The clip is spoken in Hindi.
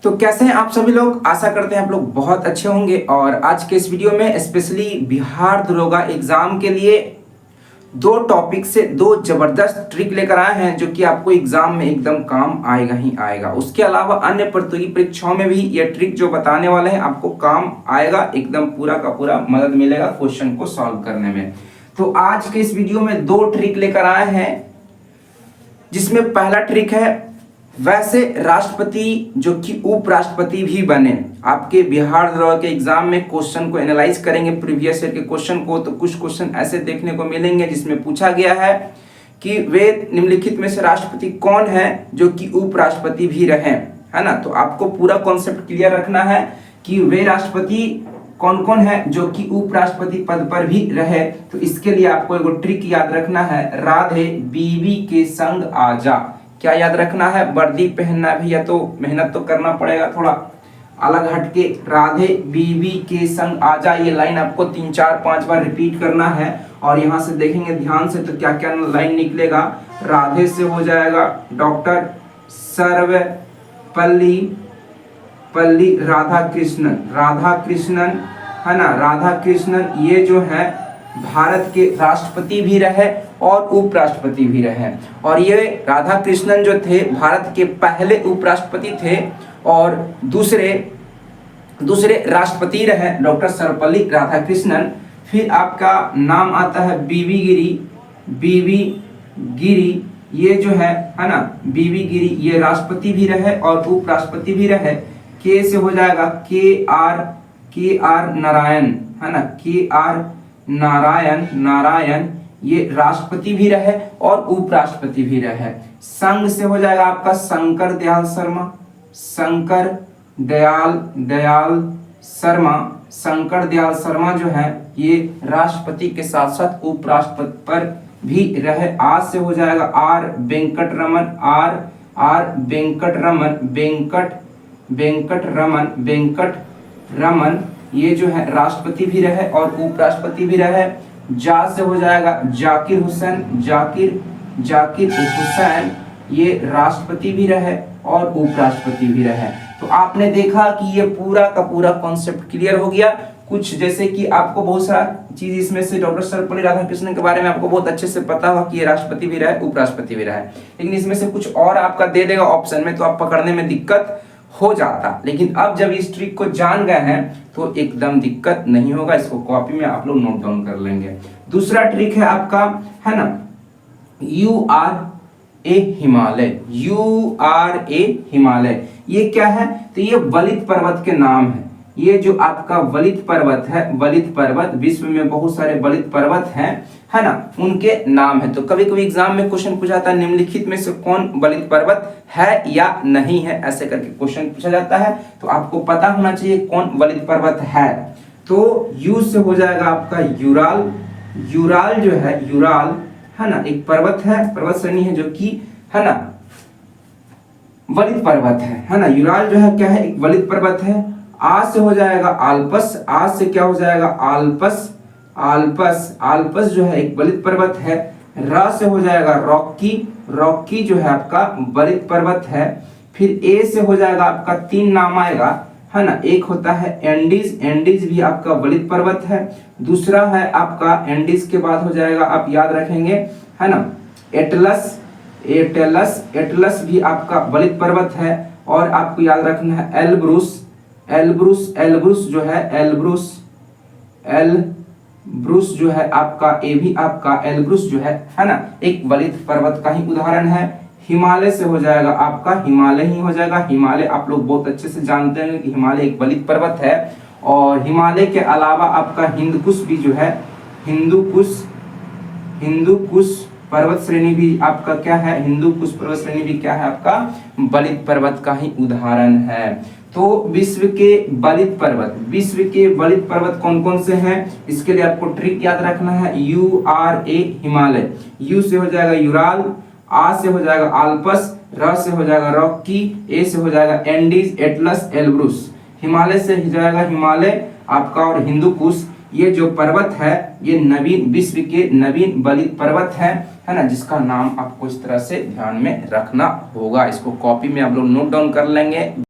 तो कैसे हैं आप सभी लोग। आशा करते हैं आप लोग बहुत अच्छे होंगे। और आज के इस वीडियो में स्पेशली बिहार दरोगा एग्जाम के लिए दो टॉपिक से दो जबरदस्त ट्रिक लेकर आए हैं जो कि आपको एग्जाम में एकदम काम आएगा ही आएगा। उसके अलावा अन्य प्रतियोगी परीक्षाओं में भी ये ट्रिक जो बताने वाले हैं आपको काम आएगा, एकदम पूरा का पूरा मदद मिलेगा क्वेश्चन को सॉल्व करने में। तो आज के इस वीडियो में दो ट्रिक लेकर आए हैं, जिसमें पहला ट्रिक है वैसे राष्ट्रपति जो कि उपराष्ट्रपति भी बने। आपके बिहार दरोगा के एग्जाम में क्वेश्चन को एनालाइज करेंगे प्रीवियस ईयर के क्वेश्चन को, तो कुछ क्वेश्चन ऐसे देखने को मिलेंगे जिसमें पूछा गया है कि वे निम्नलिखित में से राष्ट्रपति कौन है जो कि उपराष्ट्रपति भी रहे, है ना। तो आपको पूरा कॉन्सेप्ट क्लियर रखना है कि वे राष्ट्रपति कौन कौन है जो कि उपराष्ट्रपति पद पर भी रहे। तो इसके लिए आपको एक ट्रिक याद रखना है, राधे बीवी के संग आजा। क्या याद रखना है? वर्दी पहनना भी या तो मेहनत तो करना पड़ेगा, थोड़ा अलग हटके। राधे बीवी के संग आजा, ये लाइन आपको 3 4 5 बार रिपीट करना है। और यहाँ से देखेंगे ध्यान से तो क्या क्या लाइन निकलेगा। राधे से हो जाएगा डॉक्टर सर्वपल्ली राधा कृष्णन, है ना। राधा कृष्णन ये जो है भारत के राष्ट्रपति भी रहे और उपराष्ट्रपति भी रहे। और ये राधा कृष्णन जो थे भारत के पहले उपराष्ट्रपति थे और दूसरे राष्ट्रपति रहे डॉक्टर सर्वपल्ली राधाकृष्णन। फिर आपका नाम आता है बीवी गिरी, ये जो है ना, बीवी गिरी ये राष्ट्रपति भी रहे और उपराष्ट्रपति भी रहे। के से हो जाएगा के आर नारायण, है ना। के आर नारायण ये राष्ट्रपति भी रहे और उपराष्ट्रपति भी रहे। संघ से हो जाएगा आपका शंकर दयाल शर्मा जो है ये राष्ट्रपति के साथ साथ उपराष्ट्रपति पर भी रहे। आज से हो जाएगा आर वेंकट रमन ये जो है राष्ट्रपति भी रहे और उपराष्ट्रपति भी रहे। जा से हो जाएगा जाकिर हुसैन ये राष्ट्रपति भी रहे और उपराष्ट्रपति भी रहे। तो आपने देखा कि ये पूरा का पूरा कॉन्सेप्ट क्लियर हो गया। कुछ जैसे कि आपको बहुत सारा चीज इसमें से डॉक्टर सर्वपल्ली राधाकृष्णन के बारे में आपको बहुत अच्छे से पता होगा कि ये राष्ट्रपति भी रहे उपराष्ट्रपति भी रहे, लेकिन इसमें से कुछ और आपका दे देगा ऑप्शन में तो आप पकड़ने में दिक्कत हो जाता। लेकिन अब जब इस ट्रिक को जान गए हैं तो एकदम दिक्कत नहीं होगा। इसको कॉपी में आप लोग नोट डाउन कर लेंगे। दूसरा ट्रिक है आपका, है ना, URA हिमालय। ये क्या है? तो ये वलित पर्वत के नाम है। ये जो आपका वलित पर्वत विश्व में बहुत सारे वलित पर्वत हैं, है ना, उनके नाम है। तो कभी कभी एग्जाम में क्वेश्चन पूछा जाता है निम्नलिखित में से कौन वलित पर्वत है या नहीं है, ऐसे करके क्वेश्चन पूछा जाता है। तो आपको पता होना चाहिए कौन वलित पर्वत है। तो यू से हो जाएगा आपका यूराल जो है ना, एक पर्वत है, पर्वत श्रेणी है जो कि, है ना, वलित पर्वत है ना। यूराल जो है क्या है? एक वलित पर्वत है। आज से हो जाएगा आल्पस, आज से क्या हो जाएगा? आल्पस जो है एक वलित पर्वत है। र से हो जाएगा रॉकी जो है आपका वलित पर्वत है। फिर ए से हो जाएगा आपका 3 नाम आएगा, है ना। एक होता है एंडीज भी आपका वलित पर्वत है। दूसरा है आपका एंडीज के बाद हो जाएगा, आप याद रखेंगे, है ना, एटलस भी आपका वलित पर्वत है। और आपको याद रखना है एलब्रूस जो है आपका, ये भी आपका एलब्रूस जो है ना, एक वलित पर्वत का ही उदाहरण है। हिमालय से हो जाएगा आपका हिमालय ही हो जाएगा। हिमालय आप लोग बहुत अच्छे से जानते हैं कि हिमालय एक वलित पर्वत है। और हिमालय के अलावा आपका हिंदकुश भी जो है, हिंदुकुश पर्वत श्रेणी भी आपका क्या है? हिंदुकुश पर्वत श्रेणी भी क्या है? आपका वलित पर्वत का ही उदाहरण है। तो विश्व के वलित पर्वत कौन कौन से हैं? इसके लिए आपको ट्रिक याद रखना है, URA हिमालय। यू से हो जाएगा यूराल, आ से हो जाएगा आल्पस, र से हो जाएगा रॉकी, ए से हो जाएगा एंडीज, एटलस, एलब्रूस। हिमालय से हो जाएगा हिमालय आपका और हिंदुकुश। ये जो पर्वत है ये विश्व के नवीन वलित पर्वत है ना, जिसका नाम आपको इस तरह से ध्यान में रखना होगा। इसको कॉपी में आप लोग नोट डाउन कर लेंगे।